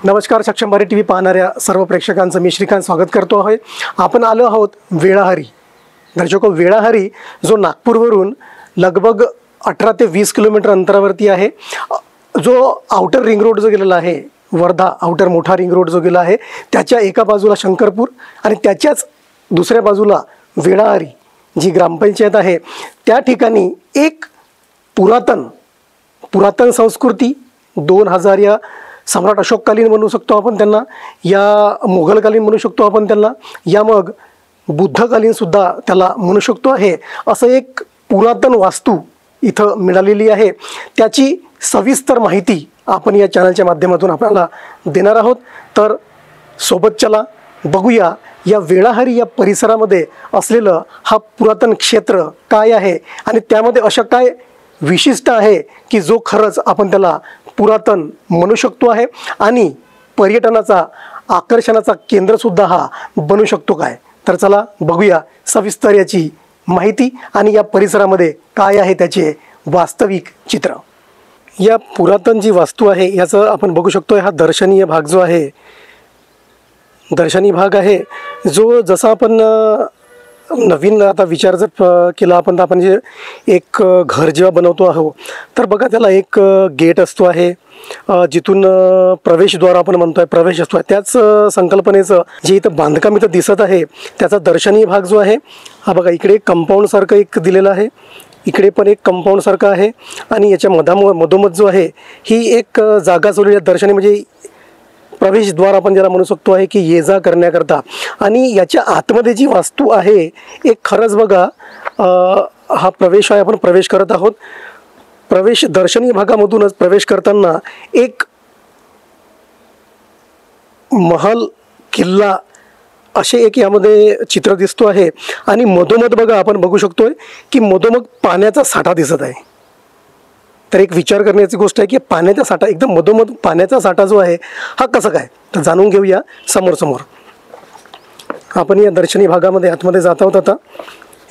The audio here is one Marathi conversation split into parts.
नमस्कार, सक्षम भारत टीव्ही पाहणाऱ्या सर्व प्रेक्षकांचं मी श्रीकांत स्वागत करतो आहे। आपण आलो आहोत वेळाहरी। दर्शको, वेळाहरी जो नागपूरवरून लगभग 18 ते 20 किलोमीटर अंतरावरती आहे, जो आउटर रिंग रोड जो गेलेला आहे, वर्धा आउटर मोठा रिंग रोड जो गेला आहे, त्याच्या एका बाजूला शंकरपूर आणि त्याच्याच दुसऱ्या बाजूला वेळाहरी जी ग्रामपंचायत आहे, त्या ठिकाणी एक पुरातन संस्कृती 2000 या सम्राट अशोककालीन म्हणू शकतो आपण त्यांना, या मुघलकालीन म्हणू शकतो आपण त्यांना, या मग बुद्धकालीन सुद्धा त्याला म्हणू शकतो आहे, असं एक पुरातन वास्तू इथं मिळालेली आहे। त्याची सविस्तर माहिती आपण या चॅनलच्या माध्यमातून आपल्याला देणार आहोत। तर सोबत चला बघूया या वेळाहरी या परिसरामध्ये असलेलं हा पुरातन क्षेत्र काय आहे आणि त्यामध्ये अशा काय विशिष्ट आहे की जो खरंच आपण त्याला पुरातन म्हणू शकतो आहे आणि पर्यटनाचा आकर्षणाचा केंद्र सुद्धा हा बनू शकतो काय। तर चला बघूया सविस्तर याची माहिती आणि या परिसरामध्ये काय आहे त्याचे वास्तविक चित्र। या पुरातन जी वास्तू आहे याचं आपण बघू शकतो, हा दर्शनीय भाग जो आहे, दर्शनीय भाग आहे जो जसा आपण नवीन आता विचार जर केला आपण, तर आपण जे एक घर जेव्हा बनवतो आहोत तर बघा त्याला एक गेट असतो आहे, जिथून प्रवेशद्वार आपण म्हणतोय, प्रवेश असतो आहे, त्याच संकल्पनेचं जे इथं बांधकाम इथं दिसत आहे त्याचा दर्शनीय भाग जो आहे हा बघा, इकडे कंपाऊंड सारखं एक दिलेलं आहे, इकडे पण एक कंपाऊंड सारखं आहे आणि याच्या मधोमध जो आहे ही एक जागा सोडलेली दर्शनीय म्हणजे प्रवेशद्वार आपण ज्याला म्हणू शकतो आहे की ये जा करण्याकरता। आणि याच्या आतमध्ये जी वास्तू आहे एक खरंच बघा, हा प्रवेश आहे, आपण प्रवेश करत आहोत, प्रवेश दर्शनीय भागामधूनच प्रवेश करताना एक महल किल्ला असे एक यामध्ये चित्र दिसतो आहे आणि मधोमध बघा आपण बघू शकतोय की मधोमध पाण्याचा साठा दिसत आहे। तर एक विचार करण्याची गोष्ट आहे की पाण्याचा साठा, एकदम मधोमध पाण्याचा साठा जो आहे हा कसा काय, तर जाणून घेऊया समोर। आपण या दर्शनीय भागामध्ये आतमध्ये जात आहोत आता।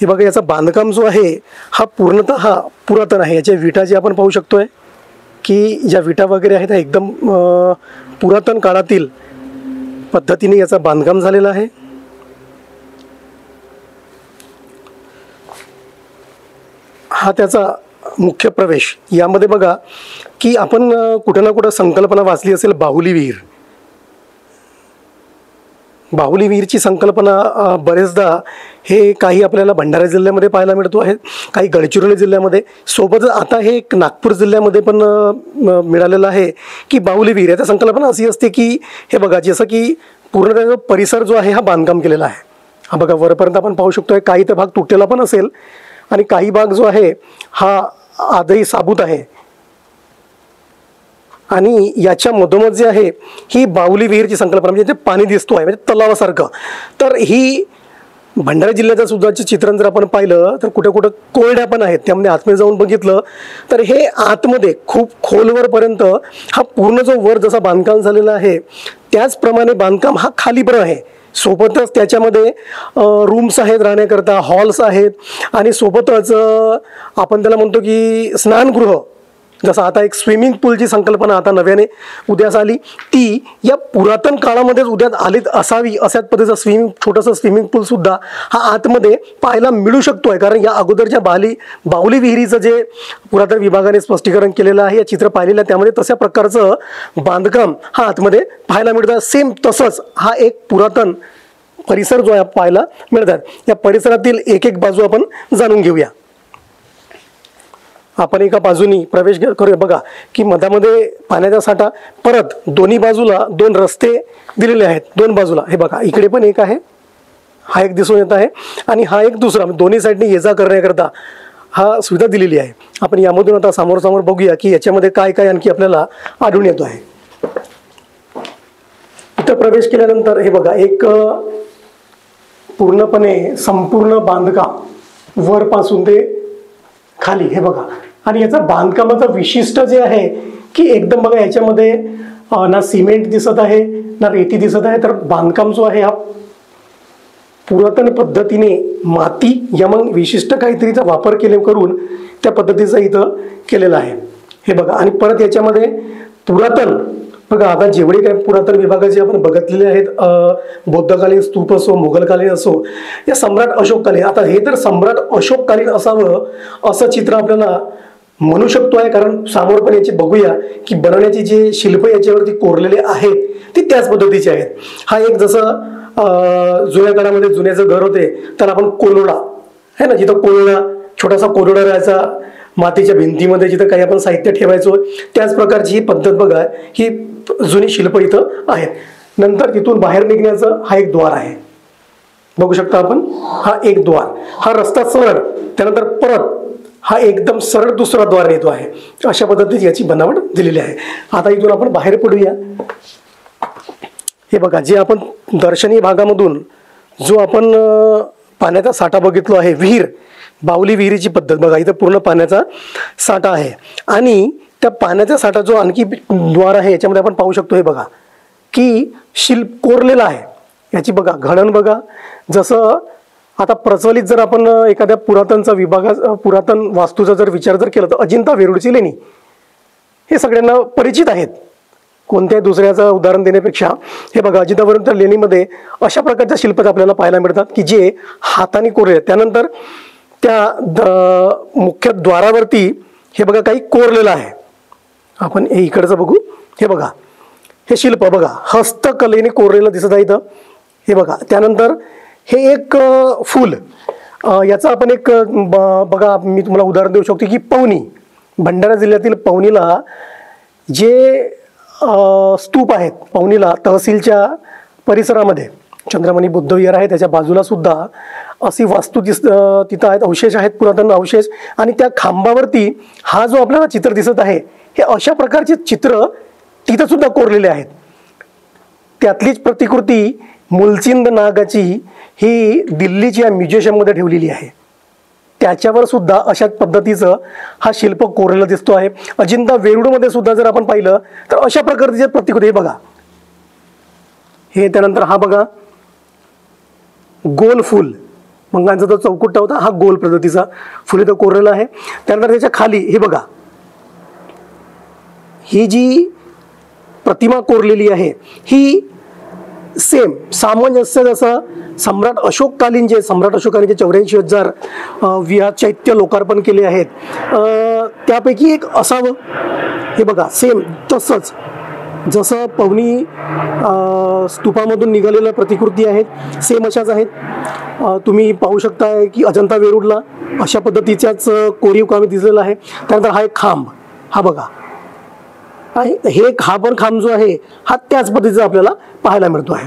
हे बघा, याचा बांधकाम जो आहे हा पूर्णतः पुरातन आहे। याच्या विटा जे आपण पाहू शकतोय की ज्या विटा वगैरे आहेत त्या एकदम पुरातन काळातील पद्धतीने याचा बांधकाम झालेला आहे। हा त्याचा मुख्य प्रवेश। यामध्ये बघा की आपण कुठे ना कुठे संकल्पना वाचली असेल बाहुली विहीर। बाहुली विहीरची संकल्पना बरेचदा हे काही आपल्याला भंडारा जिल्ह्यामध्ये पाहायला मिळतो आहे, काही गडचिरोली जिल्ह्यामध्ये, सोबतच आता हे एक नागपूर जिल्ह्यामध्ये पण मिळालेलं आहे की बाहुली विहीर। याची संकल्पना अशी असते की हे बघा, जसं की पूर्ण त्याचा परिसर जो आहे हा बांधकाम केलेला आहे। हा बघा वरपर्यंत आपण पाहू शकतोय, काही तर भाग तुटलेला पण असेल आणि काही भाग जो आहे हा आजही साबूत आहे। आणि याच्या मधोमध जे आहे ही बाहुली विहीरची संकल्पना, म्हणजे ते पाणी दिसतो आहे म्हणजे तलावासारखं। तर ही भंडारा जिल्ह्याचं सुद्धाचे चित्रण जर आपण पाहिलं तर कुठे कुठं कोरड्या पण आहेत, त्यामध्ये आतमध्ये जाऊन बघितलं तर हे आतमध्ये खूप खोलवरपर्यंत हा पूर्ण जो वर जसा बांधकाम झालेला आहे त्याचप्रमाणे बांधकाम हा खाली पण आहे। सोबतच त्याच्यामध्ये रूम्स आहेत राहण्याकरता, हॉल्स आहेत आणि सोबतच आपण त्याला म्हणतो की स्नानगृह, जसं आता एक स्विमिंग पूलची संकल्पना आता नव्याने उद्यास आली, ती या पुरातन काळामध्येच उद्यात आलीच असावी अशाच पद्धतीचं छोटंसं स्विमिंग पूल सुद्धा हा आतमध्ये पाहायला मिळू शकतो आहे। कारण या अगोदरच्या बाहुली विहिरीचं जे पुरातन विभागाने स्पष्टीकरण केलेलं आहे, या चित्र पाहिलेलं आहे, त्यामध्ये तशा प्रकारचं बांधकाम हा आतमध्ये पाहायला मिळतं। सेम तसंच हा एक पुरातन परिसर जो आहे पाहायला मिळतात। या परिसरातील एक एक बाजू आपण जाणून घेऊया। आपण एका बाजूनी प्रवेश करूया, बघा की मधामध्ये पाण्याचा साठा, परत दोन्ही बाजूला 2 रस्ते दिलेले आहेत, 2 बाजूला। हे बघा इकडे पण एक आहे, हा एक दिसून येत आहे आणि हा एक दुसरा, दोन्ही साईडने ये जा करण्याकरता हा सुविधा दिलेली आहे। आपण यामधून आता समोर बघूया की याच्यामध्ये काय काय आणखी आपल्याला आढळून येतो आहे। इथं प्रवेश केल्यानंतर हे बघा एक पूर्णपणे संपूर्ण बांधकाम वरपासून ते खाली, हे बघा, आणि याचा बांधकामाचा विशिष्ट जे आहे की एकदम बघा याच्यामध्ये ना सिमेंट दिसत आहे ना रेती दिसत आहे, तर बांधकाम जो आहे हा पुरातन पद्धतीने माती या मग विशिष्ट काहीतरीचा वापर करून त्या पद्धतीचा इथं केलेला आहे। हे बघा, आणि परत याच्यामध्ये पुरातन बघा आता जेवढे काही पुरातन विभागाचे आपण बघितलेले आहेत, बौद्धकालीन स्तूप असो, मुघलकालीन असो, या सम्राट अशोककालीन, आता हे तर सम्राट अशोककालीन असावं असं चित्र आपल्याला म्हणू शकतो आहे, कारण समोर पण याची बघूया की बनवण्याचे जे शिल्प याच्यावरती कोरलेले आहेत ते त्याच पद्धतीचे आहेत. हा एक जसं जुन्या काळामध्ये जुन्याचं घर होते त्याला आपण कोलोडा आहे ना, जिथं कोलोडा छोटासा कोलोडा राहायचा मातीच्या भिंतीमध्ये, जिथं काही आपण साहित्य ठेवायचो, त्याच प्रकारची ही पद्धत बघा, ही जुनी शिल्प इथं आहेत. नंतर तिथून बाहेर निघण्याचं हा एक द्वार आहे, बघू शकता आपण, हा एक द्वार, हा रस्ता सरळ, त्यानंतर परत हा एकदम सरळ दुसरा द्वार येतो आहे. अशा पद्धतीची याची बनावट दिलेली आहे. आता इथून आपण बाहेर पडूया. हे बघा, जे आपण दर्शनीय भागामधून जो आपण पाण्याचा साठा बघितलो आहे, विहीर, बावली विहिरीची पद्धत बघा, इथं पूर्ण पाण्याचा साठा आहे. आणि त्या पाण्याचा साठा जो आणखी द्वार आहे याच्यामध्ये आपण पाहू शकतो, हे बघा की शिल्प कोरलेला आहे. याची बघा घडण बघा, जसं आता प्रचलित जर आपण एखाद्या पुरातन वास्तूचा जर विचार जर केला तर अजिंठा वेरूळची लेणी हे सगळ्यांना परिचित आहेत. कोणत्याही दुसऱ्याचं उदाहरण देण्यापेक्षा हे बघा, अजिंठा वेरूळच्या लेणीमध्ये अशा प्रकारच्या शिल्प आपल्याला पाहायला मिळतात की जे हाताने कोरले. त्यानंतर त्या मुख्य द्वारावरती हे बघा काही कोरलेलं आहे. आपण हे इकडचं बघू, हे बघा हे शिल्प बघा हस्तकलेने कोरलेलं दिसत आहे इथं, हे बघा. त्यानंतर हे एक फूल, याचं आपण एक बघा, मी तुम्हाला उदाहरण देऊ शकतो की पवनी, भंडारा जिल्ह्यातील पवनीला जे स्तूप आहेत, पवनीला तहसीलच्या परिसरामध्ये चंद्रमणी बुद्ध विहार आहे, त्याच्या बाजूला सुद्धा अशी वास्तू तिथं आहेत, अवशेष आहेत, पुरातन अवशेष. आणि त्या खांबावरती हा जो आपल्याला चित्र दिसत आहे, हे अशा प्रकारचे चित्र तिथं सुद्धा कोरलेले आहेत. त्यातलीच प्रतिकृती मुलचिंद नागाची ही दिल्लीच्या म्युझियममध्ये ठेवलेली आहे. त्याच्यावर सुद्धा अशाच पद्धतीचं हा शिल्प कोरलेला दिसतो आहे. अजिंठा वेरूळमध्ये सुद्धा जर आपण पाहिलं तर अशा प्रकारचे प्रतिकृती बघा, हे. त्यानंतर हा बघा गोल फूल, मंगांचा जो चौकुट्टा होता हा गोल पद्धतीचा फुल इथं कोरलेला आहे. त्यानंतर त्याच्या खाली हे बघा, ही जी प्रतिमा कोरलेली आहे ही सेम सामंजस्य जसं सम्राट अशोककालीन सम्राट अशोकाने 84,000 विहार चैत्य लोकार्पण केले आहेत त्यापैकी एक असावं. हे बघा सेम तसंच जसं पवनी स्तूपामधून निघालेल्या प्रतिकृती आहेत सेम अशाच आहेत. तुम्ही पाहू शकता की अजंठा वेरूळला अशा पद्धतीच्याच कोरीव काम दिसलेलं आहे. त्यानंतर हा एक खांब, हा बघा, हा पण खांब जो आहे हा त्याच पद्धतीचा आपल्याला पाहायला मिळतो आहे.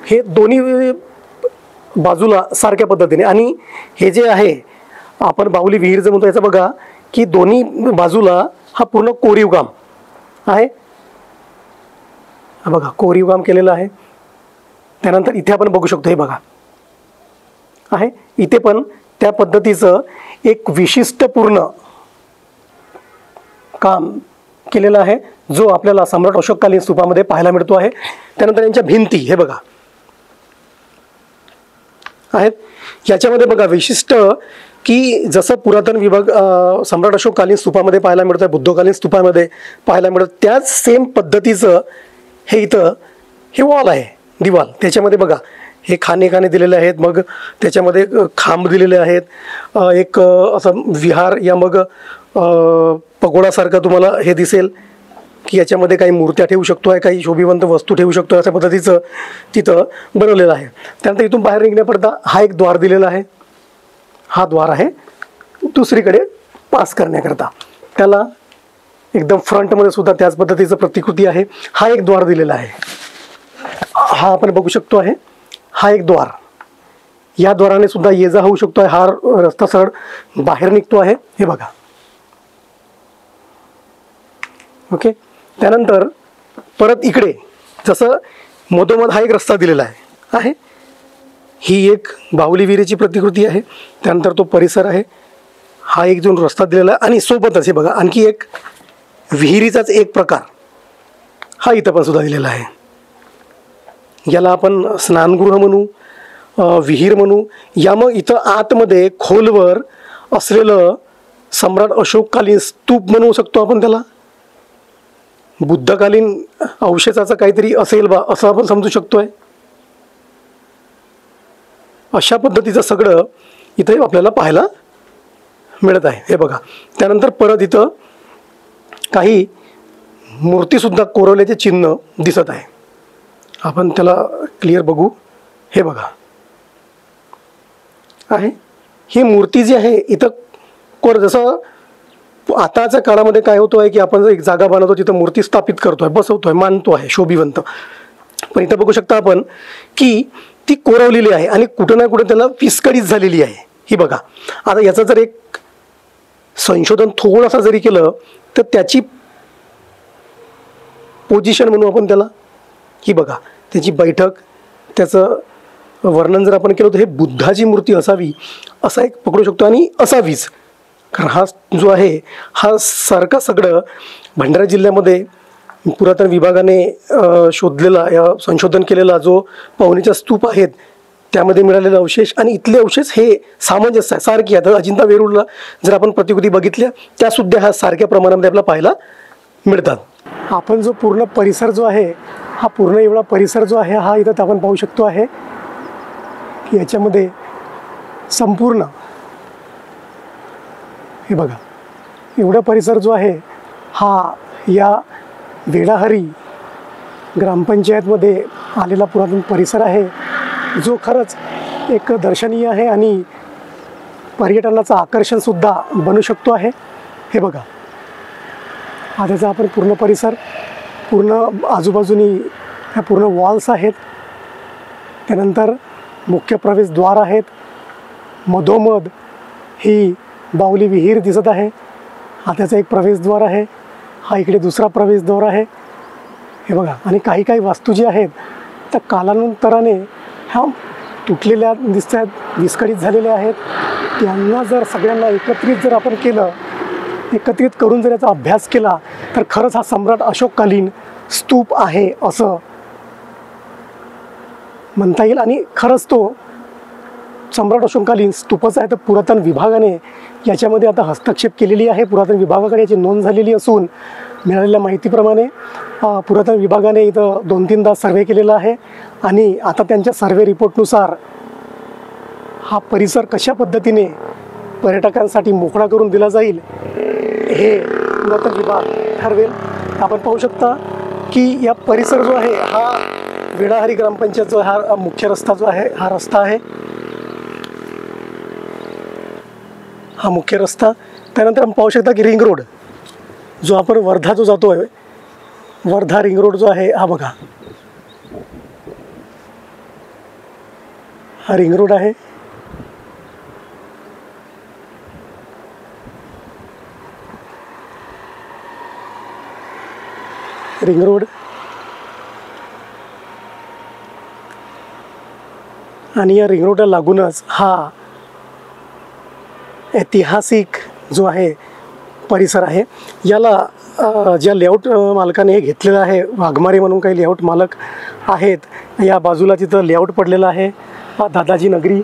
हे दोन्ही बाजूला सारख्या पद्धतीने. आणि हे जे आहे आपण बाहुली विहीर म्हणतो याचं बघा की दोन्ही बाजूला हा पूर्ण कोरीव काम आहे, हा बघा कोरीव काम केलेलं आहे. त्यानंतर इथे आपण बघू शकतो, हे बघा आहे, इथे पण त्या पद्धतीचं एक विशिष्टपूर्ण काम केलेला आहे जो आपल्याला सम्राट अशोककालीन स्तूपामध्ये पाहायला मिळतो आहे. त्यानंतर यांच्या भिंती हे बघा आहेत. याच्यामध्ये बघा विशिष्ट की जसं पुरातन विभाग सम्राट अशोककालीन स्तूपामध्ये पाहायला मिळतं, बुद्धकालीन स्तूपामध्ये पाहायला मिळतं, त्याच सेम पद्धतीचं हे इथं हे वॉल आहे, दिवाल. त्याच्यामध्ये बघा हे खाने दिलेले आहेत, मग त्याच्यामध्ये खांब दिलेले आहेत, एक असं विहार या मग पगोडासारखं तुम्हाला हे दिसेल की याच्यामध्ये काही मूर्त्या ठेवू शकतो आहे, काही शोभिवंत वस्तू ठेवू शकतो, अशा पद्धतीचं तिथं बनवलेलं आहे. त्यानंतर इथून बाहेर निघण्याकरता हा एक द्वार दिलेला आहे, हा द्वार आहे दुसरीकडे पास करण्याकरता. त्याला एकदम फ्रंटमध्ये सुद्धा त्याच पद्धतीचं प्रतिकृती आहे. हा एक द्वार दिलेला आहे, हा आपण बघू शकतो आहे, हा एक द्वार. या द्वाराने सुद्धा ये जा होऊ शकतो आहे, हा रस्ता सरळ बाहेर निघतो आहे, हे बघा. ओके. त्यानंतर परत इकडे जसं मधोमध हा एक रस्ता दिलेला आहे, ही एक बाहुली विहिरीची प्रतिकृती आहे. त्यानंतर तो परिसर आहे, हा एक जो रस्ता दिलेला आहे. आणि सोबतच हे बघा आणखी एक विहिरीचाच एक प्रकार हा इथं पण सुद्धा दिलेला आहे. याला आपण स्नानगृह म्हणू, विहीर म्हणू, या मग इथं आतमध्ये खोलवर असलेलं सम्राट अशोककालीन स्तूप म्हणू शकतो आपण त्याला. बुद्धकालीन अवशेषाचं काहीतरी असेल बा असं आपण समजू शकतोय. अशा पद्धतीचं सगळं इथे आपल्याला पाहायला मिळत आहे. हे बघा, त्यानंतर परत इथं काही मूर्तीसुद्धा कोरवल्याचे चिन्ह दिसत आहे. आपण त्याला क्लिअर बघू. हे बघा आहे, ही मूर्ती जी आहे इथं जसं आताच्या काळामध्ये काय होतो आहे की आपण एक जागा बनवतो, तिथं मूर्ती स्थापित करतोय, बसवतोय, मानतो आहे शोभिवंत. पण इथं बघू शकता आपण की ती कोरवलेली आहे आणि कुठं ना कुठं त्याला फिसकडीच झालेली आहे. ही बघा, आता याचं जर एक संशोधन थोडंसं जरी केलं तर त्याची पोझिशन म्हणू आपण त्याला. ही बघा, त्याची बैठक, त्याचं वर्णन जर आपण केलं तर हे बुद्धाची मूर्ती असावी असा एक पकडू शकतो आणि असावीच. कारण हा जो आहे हा सारखा सगळं भंडारा जिल्ह्यामध्ये पुरातन विभागाने शोधलेला या संशोधन केलेला जो पवनीच्या स्तूप आहेत त्यामध्ये मिळालेले अवशेष आणि इथले अवशेष हे सामंजस्य आहे, सारखी आहे. तर अजिंठा वेरूळला जर आपण प्रतिकृती बघितल्या त्यासुद्धा ह्या सारख्या प्रमाणामध्ये आपल्याला पाहायला मिळतात. आपण जो पूर्ण परिसर जो आहे, हा पूर्ण एवढा परिसर जो आहे हा इथं आपण पाहू शकतो आहे की याच्यामध्ये संपूर्ण हे बघा एवढा परिसर जो आहे हा या वेळाहरी ग्रामपंचायतमध्ये आलेला पुरातन परिसर आहे, जो खरंच एक दर्शनीय आहे आणि पर्यटनाचं आकर्षणसुद्धा बनू शकतो आहे. हे बघा, हा त्याचा आपण पूर्ण परिसर, पूर्ण आजूबाजूनी ह्या पूर्ण वॉल्स आहेत, त्यानंतर मुख्य प्रवेशद्वार आहेत, मधोमध ही बाहुली विहीर दिसत आहे. हा त्याचा एक प्रवेशद्वार आहे, हा इकडे दुसरा प्रवेशद्वार आहे. हे बघा, आणि काही काही वास्तू जी आहेत त्या कालांतराने ह्या तुटलेल्या दिसत आहेत, विस्कळीत झालेल्या आहेत. त्यांना जर सगळ्यांना एकत्रित जर आपण केलं, एकत्रित करून जर याचा अभ्यास केला तर खरंच हा सम्राट अशोककालीन स्तूप आहे असं म्हणता येईल. आणि खरंच तो सम्राट अशोककालीन स्तूपच आहे. तर पुरातन विभागाने याच्यामध्ये आता हस्तक्षेप केलेली आहे. पुरातन विभागाकडे याची नोंद झालेली असून मिळालेल्या माहितीप्रमाणे पुरातन विभागाने इथं 2-3दा सर्वे केलेला आहे आणि आता त्यांच्या सर्वे रिपोर्टनुसार हा परिसर कशा पद्धतीने पर्यटकांसाठी मोकळा करून दिला जाईल हे पुरातन विभाग ठरवेल. आपण पाहू शकता की या परिसर जो आहे हा वेळाहरी ग्रामपंचायत जो हा मुख्य रस्ता जो आहे हा रस्ता आहे, हा मुख्य रस्ता. त्यानंतर आपण पाहू शकता की रिंग रोड जो आपण वर्धा जो जातो आहे, वर्धा रिंग रोड जो आहे हा बघा, हा रिंग रोड आहे. रिंग रोड आणि या रिंग रोडला लागूनच हा ऐतिहासिक जो आहे परिसर आहे. याला ज्या लेआउट मालकाने हे घेतलेलं आहे, वाघमारे म्हणून काही लेआउट मालक आहेत, या बाजूला तिथं लेआउट पडलेलं आहे. दादाजी नगरी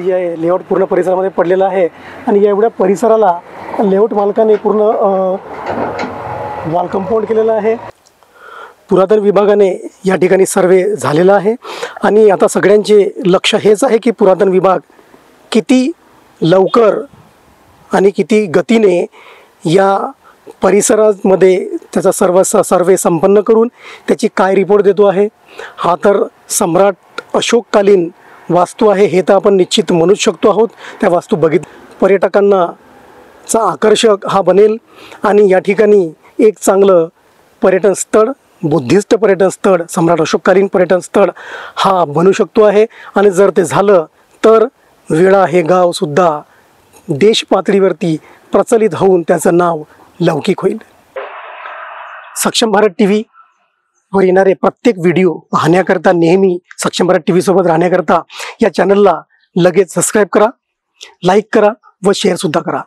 जी आहे लेआउट पूर्ण परिसरामध्ये पडलेला आहे आणि या एवढ्या परिसराला लेआउट मालकाने पूर्ण वॉल कंपाऊंड केलेलं आहे. पुरातन विभागाने या ठिकाणी सर्वे झालेला आहे आणि आता सगळ्यांचे लक्ष हेच आहे की पुरातन विभाग किती लवकर आणि किती गतीने या परिसरामध्ये त्याचा सर्वे संपन्न करून त्याची काय रिपोर्ट देतो आहे. हा तर सम्राट अशोककालीन वास्तू आहे हे तर आपण निश्चित म्हणूच शकतो आहोत. त्या वास्तू पर्यटकांना आकर्षक हा बनेल आणि या ठिकाणी एक चांगलं पर्यटन स्थळ, बुद्धिस्ट पर्यटन स्थळ, सम्राट अशोककालीन पर्यटन स्थळ हा बनू शकतो आहे. आणि जर ते झालं तर वेळा हे गावसुद्धा देश पातळीवरती प्रचलित होऊन त्याचं नाव लौकिक होईल. सक्षम भारत TV वर येणारे प्रत्येक व्हिडिओ पाहण्याकरता, नेहमी सक्षम भारत TV सोबत राहण्याकरता या चॅनलला लगेच सबस्क्राईब करा, लाईक करा व शेअरसुद्धा करा.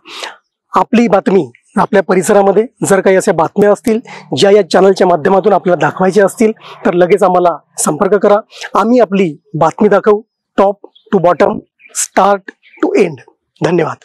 आपली बातमी आपल्या परिसरामध्ये जर काही अशा बातम्या असतील ज्या या चॅनलच्या माध्यमातून आपल्याला दाखवायच्या असतील तर लगेच आम्हाला संपर्क करा. आम्ही आपली बातमी दाखवू, top to bottom, start to end. धन्यवाद.